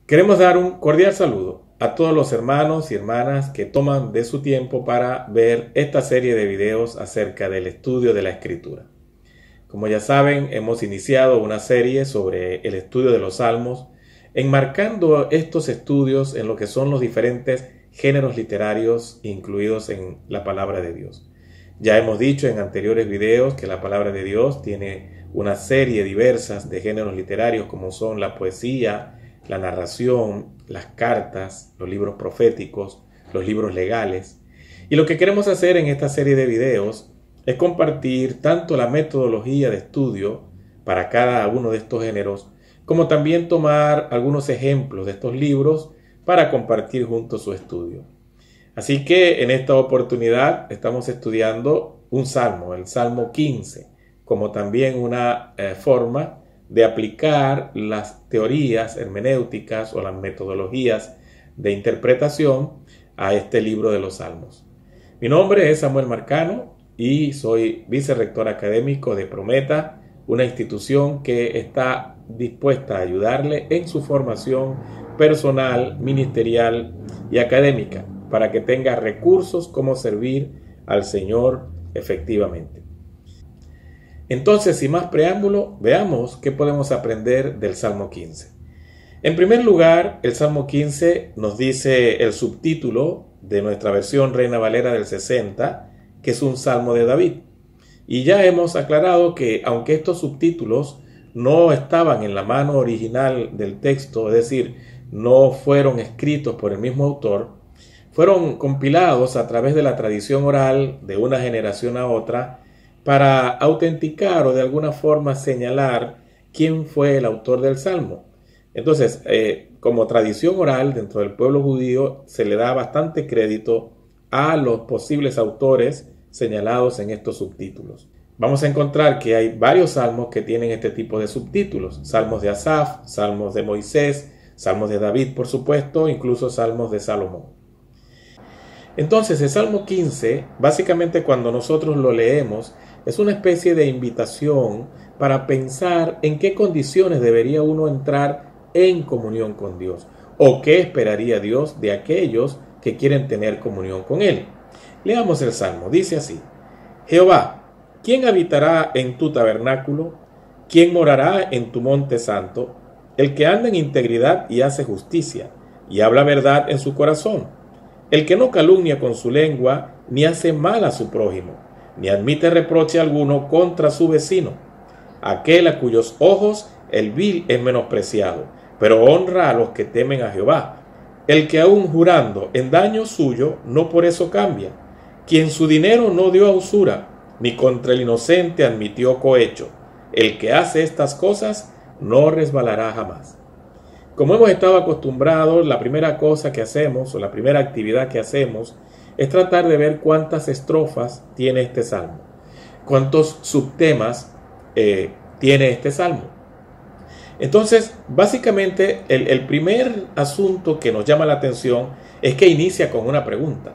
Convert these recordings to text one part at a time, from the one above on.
Queremos dar un cordial saludo a todos los hermanos y hermanas que toman de su tiempo para ver esta serie de videos acerca del estudio de la Escritura. Como ya saben, hemos iniciado una serie sobre el estudio de los Salmos, enmarcando estos estudios en lo que son los diferentes géneros literarios incluidos en la palabra de Dios. Ya hemos dicho en anteriores videos que la palabra de Dios tiene una serie diversa de géneros literarios como son la poesía, la narración, las cartas, los libros proféticos, los libros legales. Y lo que queremos hacer en esta serie de videos es compartir tanto la metodología de estudio para cada uno de estos géneros, como también tomar algunos ejemplos de estos libros para compartir juntos su estudio. Así que en esta oportunidad estamos estudiando un salmo, el Salmo 15, como también una forma de aplicar las teorías hermenéuticas o las metodologías de interpretación a este libro de los Salmos. Mi nombre es Samuel Marcano y soy vicerrector académico de Prometa, una institución que está dispuesta a ayudarle en su formación personal, ministerial y académica para que tenga recursos como servir al Señor efectivamente. Entonces, sin más preámbulo, veamos qué podemos aprender del Salmo 15. En primer lugar, el Salmo 15 nos dice el subtítulo de nuestra versión Reina Valera del 60, que es un Salmo de David. Y ya hemos aclarado que, aunque estos subtítulos no estaban en la mano original del texto, es decir, no fueron escritos por el mismo autor, fueron compilados a través de la tradición oral de una generación a otra para autenticar o de alguna forma señalar quién fue el autor del Salmo. Entonces, como tradición oral dentro del pueblo judío, se le da bastante crédito a los posibles autores señalados en estos subtítulos. Vamos a encontrar que hay varios salmos que tienen este tipo de subtítulos. Salmos de Asaf, salmos de Moisés, salmos de David, por supuesto, incluso salmos de Salomón. Entonces, el Salmo 15, básicamente cuando nosotros lo leemos, es una especie de invitación para pensar en qué condiciones debería uno entrar en comunión con Dios o qué esperaría Dios de aquellos que quieren tener comunión con Él. Leamos el Salmo, dice así: Jehová, ¿quién habitará en tu tabernáculo? ¿Quién morará en tu monte santo? El que anda en integridad y hace justicia, y habla verdad en su corazón. El que no calumnia con su lengua, ni hace mal a su prójimo, ni admite reproche alguno contra su vecino. Aquel a cuyos ojos el vil es menospreciado, pero honra a los que temen a Jehová. El que aun jurando en daño suyo, no por eso cambia. Quien su dinero no dio a usura, ni contra el inocente admitió cohecho. El que hace estas cosas no resbalará jamás. Como hemos estado acostumbrados, la primera cosa que hacemos, o la primera actividad que hacemos, es tratar de ver cuántas estrofas tiene este salmo, cuántos subtemas tiene este salmo. Entonces, básicamente, el primer asunto que nos llama la atención es que inicia con una pregunta.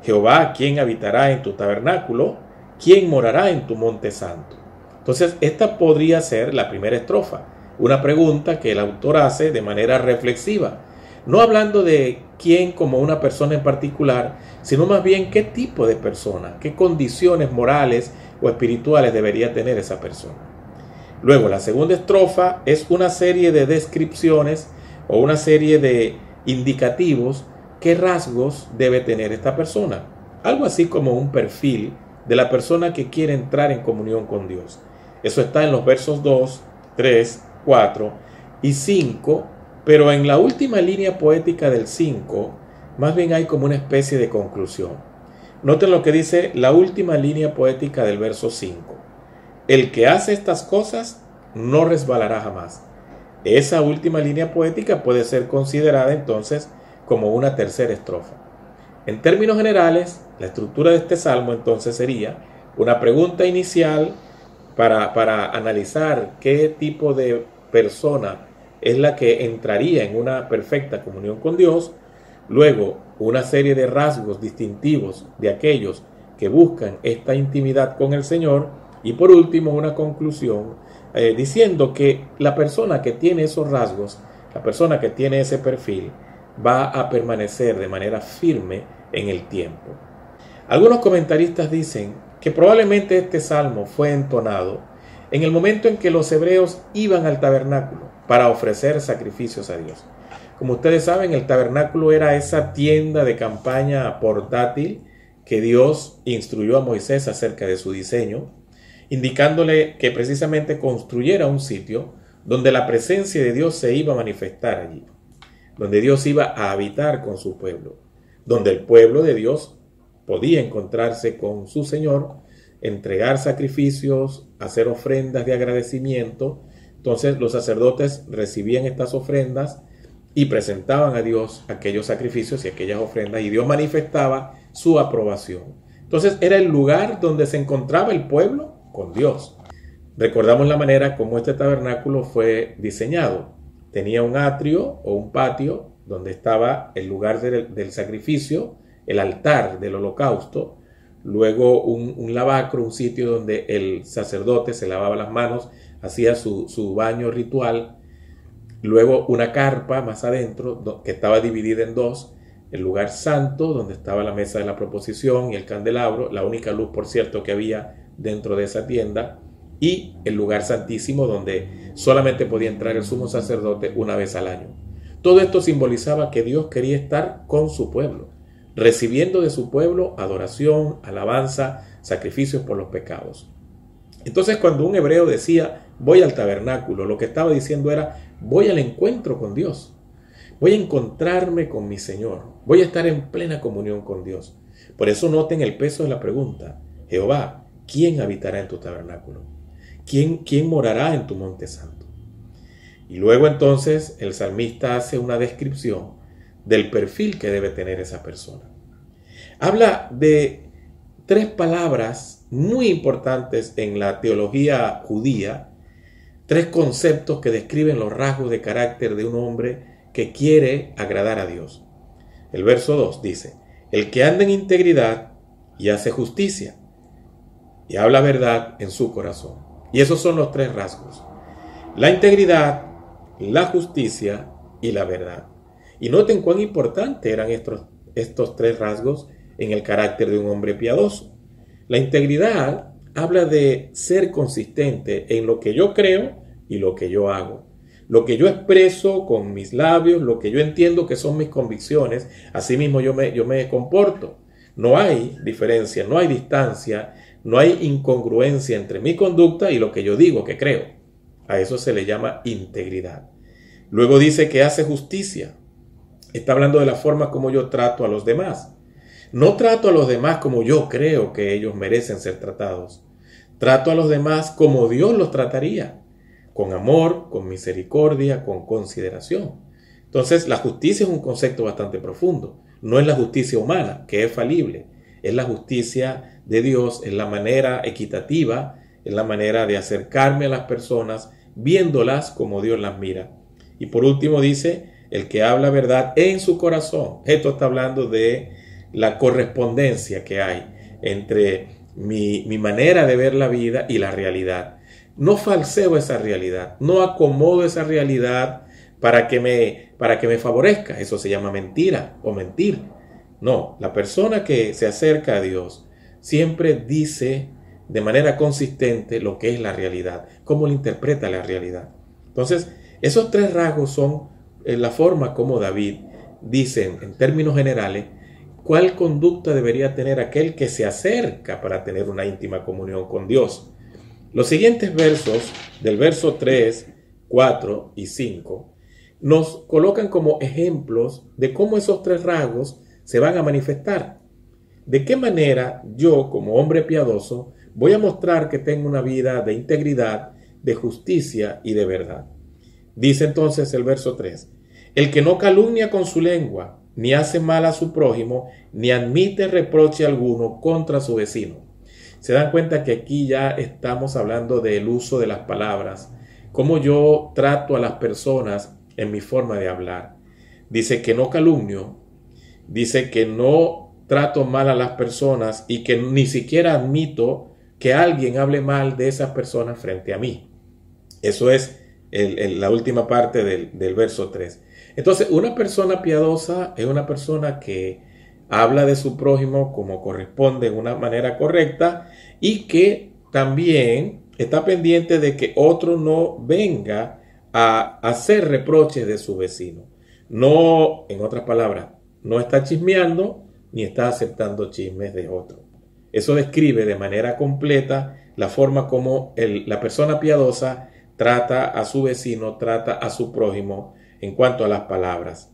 Jehová, ¿quién habitará en tu tabernáculo? ¿Quién morará en tu monte santo? Entonces, esta podría ser la primera estrofa, una pregunta que el autor hace de manera reflexiva, no hablando de quién como una persona en particular, sino más bien qué tipo de persona, qué condiciones morales o espirituales debería tener esa persona. Luego, la segunda estrofa es una serie de descripciones o una serie de indicativos, qué rasgos debe tener esta persona. Algo así como un perfil de la persona que quiere entrar en comunión con Dios. Eso está en los versos 2, 3, 4 y 5, pero en la última línea poética del 5, más bien hay como una especie de conclusión. Noten lo que dice la última línea poética del verso 5. El que hace estas cosas no resbalará jamás. Esa última línea poética puede ser considerada entonces como una tercera estrofa. En términos generales, la estructura de este salmo entonces sería una pregunta inicial para analizar qué tipo de persona es la que entraría en una perfecta comunión con Dios. Luego, una serie de rasgos distintivos de aquellos que buscan esta intimidad con el Señor. Y por último, una conclusión diciendo que la persona que tiene esos rasgos La persona que tiene ese perfil va a permanecer de manera firme en el tiempo. Algunos comentaristas dicen que probablemente este salmo fue entonado en el momento en que los hebreos iban al tabernáculo para ofrecer sacrificios a Dios. Como ustedes saben, el tabernáculo era esa tienda de campaña portátil que Dios instruyó a Moisés acerca de su diseño, indicándole que precisamente construyera un sitio donde la presencia de Dios se iba a manifestar allí, donde Dios iba a habitar con su pueblo, donde el pueblo de Dios podía encontrarse con su Señor, entregar sacrificios, hacer ofrendas de agradecimiento. Entonces los sacerdotes recibían estas ofrendas y presentaban a Dios aquellos sacrificios y aquellas ofrendas, y Dios manifestaba su aprobación. Entonces era el lugar donde se encontraba el pueblo con Dios. Recordamos la manera como este tabernáculo fue diseñado. Tenía un atrio o un patio donde estaba el lugar del sacrificio, el altar del holocausto, luego un lavacro, un sitio donde el sacerdote se lavaba las manos, hacía su baño ritual, luego una carpa más adentro que estaba dividida en dos, el lugar santo donde estaba la mesa de la proposición y el candelabro, la única luz por cierto que había dentro de esa tienda, y el lugar santísimo donde solamente podía entrar el sumo sacerdote una vez al año. Todo esto simbolizaba que Dios quería estar con su pueblo, recibiendo de su pueblo adoración, alabanza, sacrificios por los pecados. Entonces cuando un hebreo decía voy al tabernáculo, lo que estaba diciendo era voy al encuentro con Dios, voy a encontrarme con mi Señor, voy a estar en plena comunión con Dios. Por eso noten el peso de la pregunta: Jehová, ¿quién habitará en tu tabernáculo? ¿Quién morará en tu monte santo? Y luego entonces el salmista hace una descripción del perfil que debe tener esa persona. Habla de tres palabras muy importantes en la teología judía, tres conceptos que describen los rasgos de carácter de un hombre que quiere agradar a Dios. El verso 2 dice: el que anda en integridad y hace justicia y habla verdad en su corazón. Y esos son los tres rasgos: la integridad, la justicia y la verdad. Y noten cuán importantes eran estos tres rasgos en el carácter de un hombre piadoso. La integridad habla de ser consistente en lo que yo creo y lo que yo hago. Lo que yo expreso con mis labios, lo que yo entiendo que son mis convicciones, así mismo yo me comporto. No hay diferencia, no hay distancia, no hay incongruencia entre mi conducta y lo que yo digo que creo. A eso se le llama integridad. Luego dice que hace justicia. Está hablando de la forma como yo trato a los demás. No trato a los demás como yo creo que ellos merecen ser tratados. Trato a los demás como Dios los trataría, con amor, con misericordia, con consideración. Entonces, la justicia es un concepto bastante profundo. No es la justicia humana, que es falible. Es la justicia de Dios, es la manera equitativa, es la manera de acercarme a las personas, viéndolas como Dios las mira. Y por último dice, el que habla verdad en su corazón. Esto está hablando de la correspondencia que hay entre mi manera de ver la vida y la realidad. No falseo esa realidad, no acomodo esa realidad para que me favorezca. Eso se llama mentira o mentir. No, la persona que se acerca a Dios siempre dice de manera consistente lo que es la realidad, cómo le interpreta la realidad. Entonces, esos tres rasgos son la forma como David dice en términos generales cuál conducta debería tener aquel que se acerca para tener una íntima comunión con Dios. Los siguientes versos, del verso 3, 4 y 5, nos colocan como ejemplos de cómo esos tres rasgos se van a manifestar. ¿De qué manera yo, como hombre piadoso, voy a mostrar que tengo una vida de integridad, de justicia y de verdad? Dice entonces el verso 3, el que no calumnia con su lengua, ni hace mal a su prójimo, ni admite reproche alguno contra su vecino. Se dan cuenta que aquí ya estamos hablando del uso de las palabras, cómo yo trato a las personas en mi forma de hablar. Dice que no calumnio, dice que no trato mal a las personas y que ni siquiera admito que alguien hable mal de esas personas frente a mí. Eso es la última parte del verso 3. Entonces, una persona piadosa es una persona que habla de su prójimo como corresponde de una manera correcta y que también está pendiente de que otro no venga a hacer reproches de su vecino. No, en otras palabras, no está chismeando ni está aceptando chismes de otro. Eso describe de manera completa la forma como la persona piadosa trata a su vecino, trata a su prójimo en cuanto a las palabras.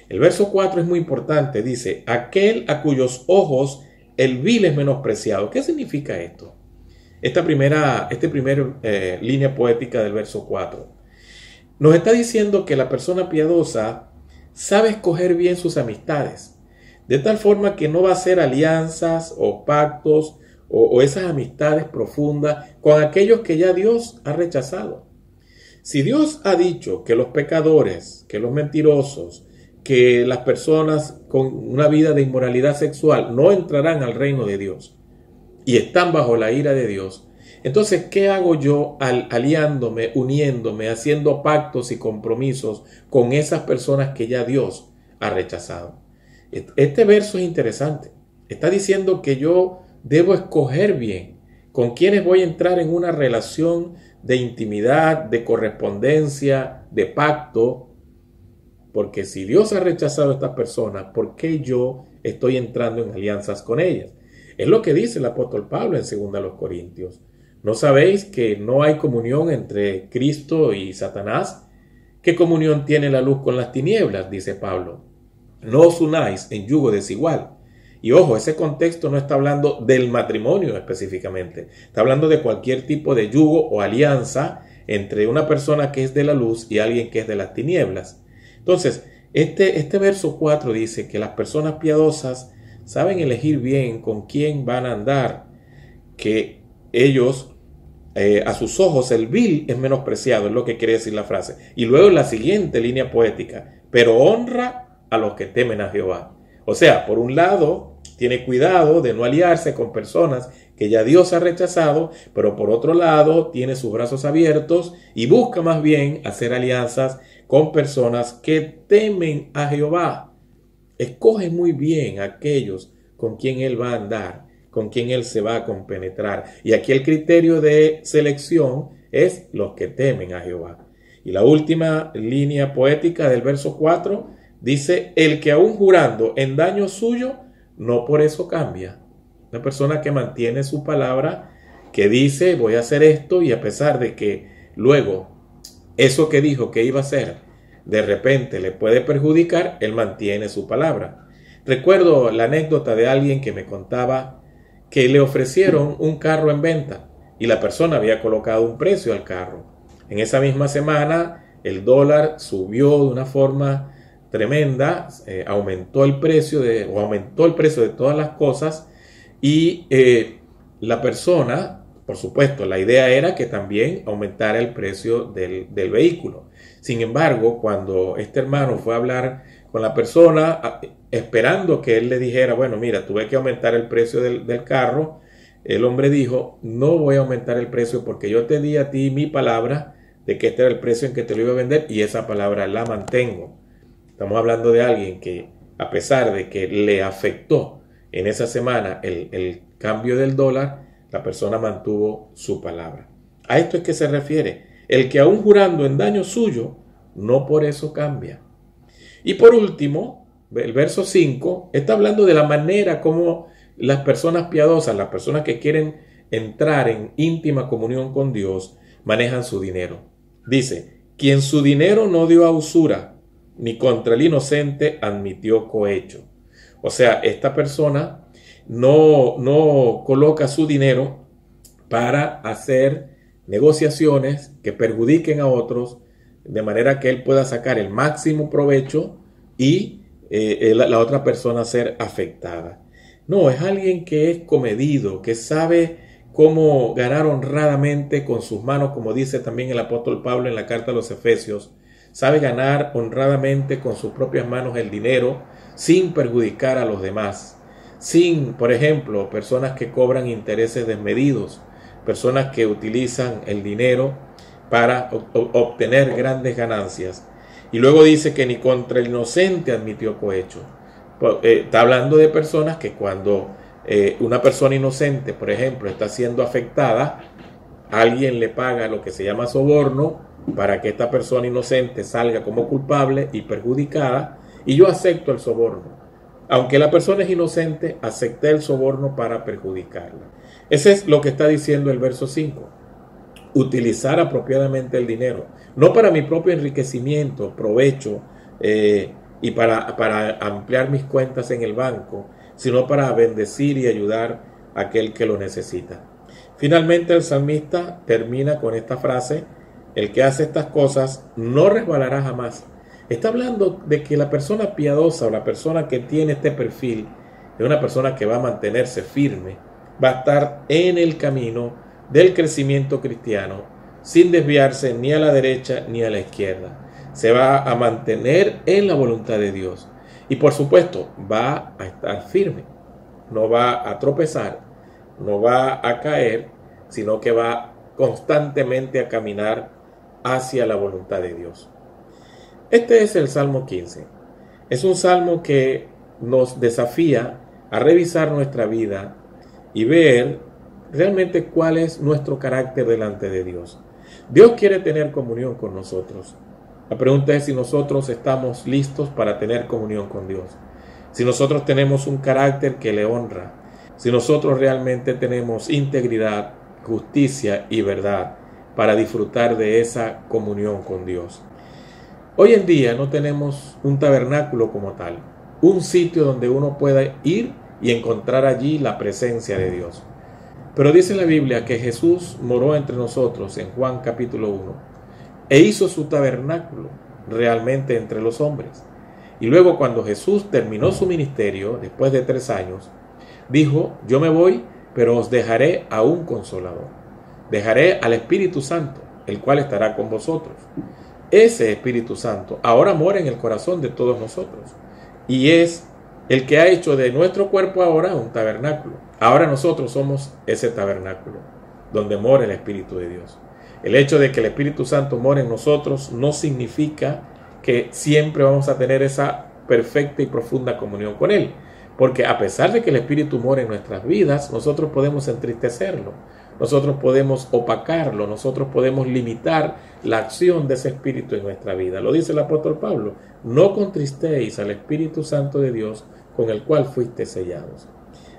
El verso 4 es muy importante, dice, aquel a cuyos ojos el vil es menospreciado. ¿Qué significa esto? Esta primera línea poética del verso 4 nos está diciendo que la persona piadosa sabe escoger bien sus amistades, de tal forma que no va a hacer alianzas o pactos o esas amistades profundas con aquellos que ya Dios ha rechazado. Si Dios ha dicho que los pecadores, que los mentirosos, que las personas con una vida de inmoralidad sexual no entrarán al reino de Dios y están bajo la ira de Dios, entonces, ¿qué hago yo aliándome, uniéndome, haciendo pactos y compromisos con esas personas que ya Dios ha rechazado? Este verso es interesante. Está diciendo que yo debo escoger bien con quienes voy a entrar en una relación de intimidad, de correspondencia, de pacto. Porque si Dios ha rechazado a estas personas, ¿por qué yo estoy entrando en alianzas con ellas? Es lo que dice el apóstol Pablo en 2 Corintios. ¿No sabéis que no hay comunión entre Cristo y Satanás? ¿Qué comunión tiene la luz con las tinieblas? Dice Pablo. No os unáis en yugo desigual. Y ojo, ese contexto no está hablando del matrimonio específicamente. Está hablando de cualquier tipo de yugo o alianza entre una persona que es de la luz y alguien que es de las tinieblas. Entonces, este verso 4 dice que las personas piadosas saben elegir bien con quién van a andar, que ellos, a sus ojos, el vil es menospreciado, es lo que quiere decir la frase. Y luego la siguiente línea poética, pero honra a los que temen a Jehová. O sea, por un lado, tiene cuidado de no aliarse con personas que ya Dios ha rechazado, pero por otro lado, tiene sus brazos abiertos y busca más bien hacer alianzas con personas que temen a Jehová. Escoge muy bien a aquellos con quien él va a andar, con quien él se va a compenetrar. Y aquí el criterio de selección es los que temen a Jehová. Y la última línea poética del verso 4 dice, el que aún jurando en daño suyo, no por eso cambia. Una persona que mantiene su palabra, que dice, voy a hacer esto, y a pesar de que luego eso que dijo que iba a hacer, de repente le puede perjudicar, él mantiene su palabra. Recuerdo la anécdota de alguien que me contaba que le ofrecieron un carro en venta y la persona había colocado un precio al carro. En esa misma semana el dólar subió de una forma tremenda, aumentó el precio de todas las cosas y la persona, por supuesto, la idea era que también aumentara el precio del vehículo. Sin embargo, cuando este hermano fue a hablar con la persona, esperando que él le dijera, bueno, mira, tuve que aumentar el precio del carro, el hombre dijo, no voy a aumentar el precio porque yo te di a ti mi palabra de que este era el precio en que te lo iba a vender y esa palabra la mantengo. Estamos hablando de alguien que, a pesar de que le afectó en esa semana el cambio del dólar, la persona mantuvo su palabra. A esto es que se refiere. El que aún jurando en daño suyo, no por eso cambia. Y por último, el verso 5 está hablando de la manera como las personas piadosas, las personas que quieren entrar en íntima comunión con Dios, manejan su dinero. Dice, quien su dinero no dio a usura, ni contra el inocente admitió cohecho. O sea, esta persona no coloca su dinero para hacer negociaciones que perjudiquen a otros, de manera que él pueda sacar el máximo provecho y la otra persona ser afectada. No, es alguien que es comedido, que sabe cómo ganar honradamente con sus manos, como dice también el apóstol Pablo en la carta a los Efesios. Sabe ganar honradamente con sus propias manos el dinero sin perjudicar a los demás. Sin, por ejemplo, personas que cobran intereses desmedidos, personas que utilizan el dinero para obtener grandes ganancias. Y luego dice que ni contra el inocente admitió cohecho. Está hablando de personas que cuando una persona inocente, por ejemplo, está siendo afectada, alguien le paga lo que se llama soborno para que esta persona inocente salga como culpable y perjudicada, y yo acepto el soborno. Aunque la persona es inocente, acepté el soborno para perjudicarla. Ese es lo que está diciendo el verso 5. Utilizar apropiadamente el dinero, no para mi propio enriquecimiento, provecho y para ampliar mis cuentas en el banco, sino para bendecir y ayudar a aquel que lo necesita. Finalmente el salmista termina con esta frase: el que hace estas cosas no resbalará jamás. Está hablando de que la persona piadosa o la persona que tiene este perfil es una persona que va a mantenerse firme, va a estar en el camino del crecimiento cristiano sin desviarse ni a la derecha ni a la izquierda. Se va a mantener en la voluntad de Dios y por supuesto va a estar firme, no va a tropezar, no va a caer, sino que va constantemente a caminar hacia la voluntad de Dios. Este es el Salmo 15. Es un salmo que nos desafía a revisar nuestra vida y ver realmente cuál es nuestro carácter delante de Dios. Dios quiere tener comunión con nosotros. La pregunta es si nosotros estamos listos para tener comunión con Dios. Si nosotros tenemos un carácter que le honra. Si nosotros realmente tenemos integridad, justicia y verdad para disfrutar de esa comunión con Dios. Hoy en día no tenemos un tabernáculo como tal, un sitio donde uno pueda ir y encontrar allí la presencia de Dios. Pero dice la Biblia que Jesús moró entre nosotros en Juan capítulo 1 e hizo su tabernáculo realmente entre los hombres. Y luego cuando Jesús terminó su ministerio, después de 3 años, dijo: yo me voy, pero os dejaré a un consolador. Dejaré al Espíritu Santo, el cual estará con vosotros. Ese Espíritu Santo ahora mora en el corazón de todos nosotros y es el que ha hecho de nuestro cuerpo ahora un tabernáculo. Ahora nosotros somos ese tabernáculo donde mora el Espíritu de Dios. El hecho de que el Espíritu Santo mora en nosotros no significa que siempre vamos a tener esa perfecta y profunda comunión con Él, porque a pesar de que el Espíritu mora en nuestras vidas, nosotros podemos entristecerlo, nosotros podemos opacarlo, nosotros podemos limitar la acción de ese Espíritu en nuestra vida. Lo dice el apóstol Pablo: no contristéis al Espíritu Santo de Dios, con el cual fuisteis sellados.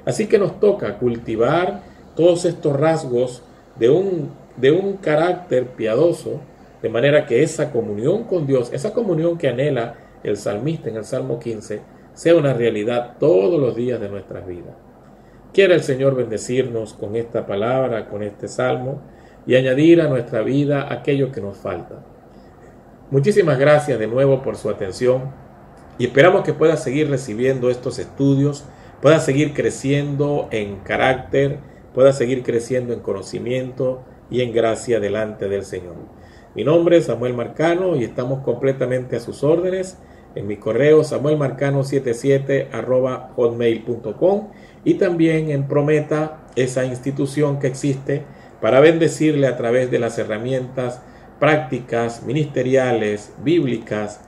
Así que nos toca cultivar todos estos rasgos de un carácter piadoso, de manera que esa comunión con Dios, esa comunión que anhela el salmista en el Salmo 15, sea una realidad todos los días de nuestras vidas. Quiera el Señor bendecirnos con esta palabra, con este salmo, y añadir a nuestra vida aquello que nos falta. Muchísimas gracias de nuevo por su atención y esperamos que pueda seguir recibiendo estos estudios, pueda seguir creciendo en carácter, pueda seguir creciendo en conocimiento y en gracia delante del Señor. Mi nombre es Samuel Marcano y estamos completamente a sus órdenes en mi correo samuelmarcano77@hotmail.com y también en Prometa, esa institución que existe para bendecirle a través de las herramientas prácticas, ministeriales, bíblicas,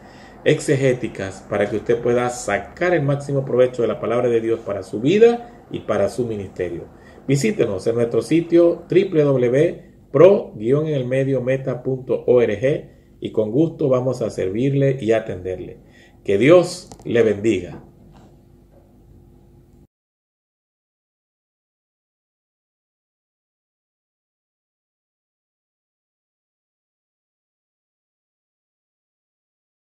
exegéticas, para que usted pueda sacar el máximo provecho de la palabra de Dios para su vida y para su ministerio. Visítenos en nuestro sitio www.pro-meta.org y con gusto vamos a servirle y atenderle. Que Dios le bendiga.